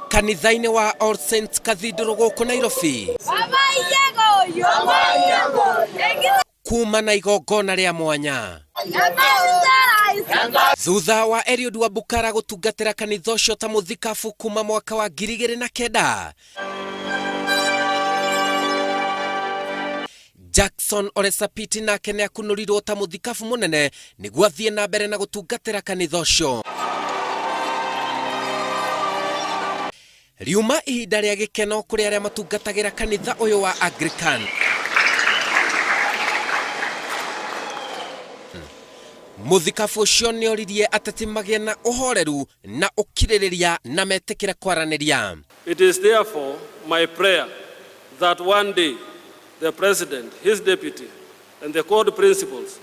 kanitha-inĩ wa All Saints Cathedral guku Nairobi kuma na igongona ria mwanya thutha wa Eliud Wabukala gutungatira kanitha ucio ta Muthikabu kuma mwaka wa 2009. Jackson Ole Sapit nake nĩ akunurirwo ta Muthikabu munene niguo athie na mbere na gutungatira kanitha ucio. Riuma ihinda rĩa gĩkeno kũrĩ arĩa matungatagĩra kanitha ũyũ wa Anglican. Muthikabu ũcio nĩ oririe ateti magĩe na ũhoreru na ũkirĩrĩria na metĩkĩre kwaranĩria. It is therefore my prayer that one day the president, his deputy, and the core principals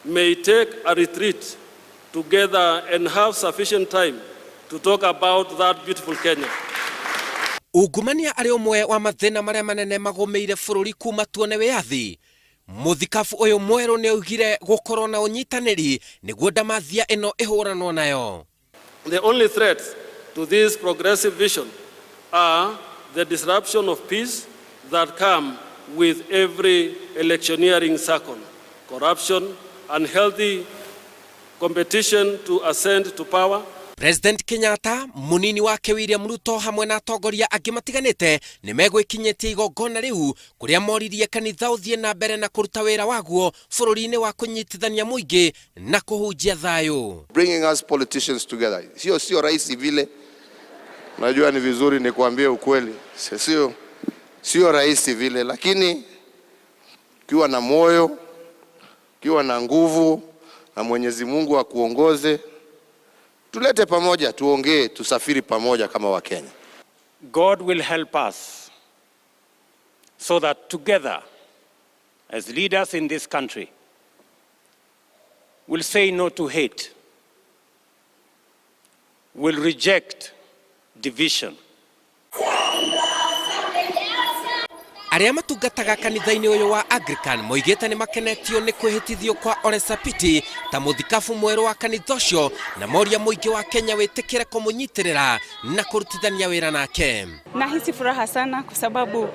may take a retreat together and have sufficient time to talk about that beautiful Kenya. Ungumania arĩ ũmwe wa mathĩna marĩa manene magũmĩire bũrũri kuma tuone wĩyathi. Muthikabu ũyũ mweru nĩ augire gũkorwo na ũnyitanĩri nĩguo ndamathia ĩno ĩhũranwo nayo. The only threats to this progressive vision are the disruption of peace that come with every electioneering cycle, corruption, unhealthy competition to ascend to power. President Kenyatta, munini wake William Ruto hamwe na atongoria angĩ matiganĩte nĩ megwĩkinyĩtie igongona rĩu kũrĩa moririe kanitha ũthie na mbere na kũruta wĩra waguo bũrũri-inĩ wa kũnyitithania mũingĩ na kũhunjia thayũ. Bringing us politicians together. Sio rahisi vile. Najua ni vizuri nikwambie ukweli. Sio rahisi vile, lakini ukiwa na moyo, ukiwa na nguvu na Mwenyezi Mungu akuongoze, tulete pamoja, tuongee, tusafiri pamoja kama Wakenya. God will help us so that together as leaders in this country we'll say no to hate, we'll reject division. Arĩa matungataga kanitha-inĩ ũyũ wa Anglican moigĩte nĩ makenetio nĩ kuihitithio kwa Ole Sapit ta Muthikabu mweru wa kanitha ũcio na moria mũingĩ wa Kenya wĩtĩkĩre kũmũnyitĩrĩra na kũrutithania wĩra nake. Nahisi furaha sana kwa sababu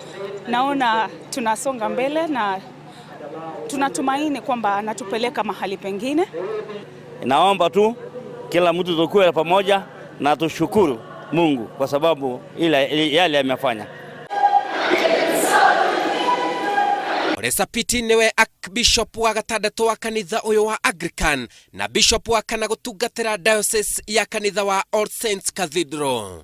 naona tunasonga mbele na tunatumaini kwamba anatupeleka mahali pengine. Naomba tu kila mtu tukue pamoja na tushukuru Mungu kwa sababu yale amefanya. Ole Sapit niwe Archbishop wa gatandatũ wa kanitha ũyũ wa Anglican na Bishop wa kana gutungatĩra diocese ya kanitha wa All Saints Cathedral.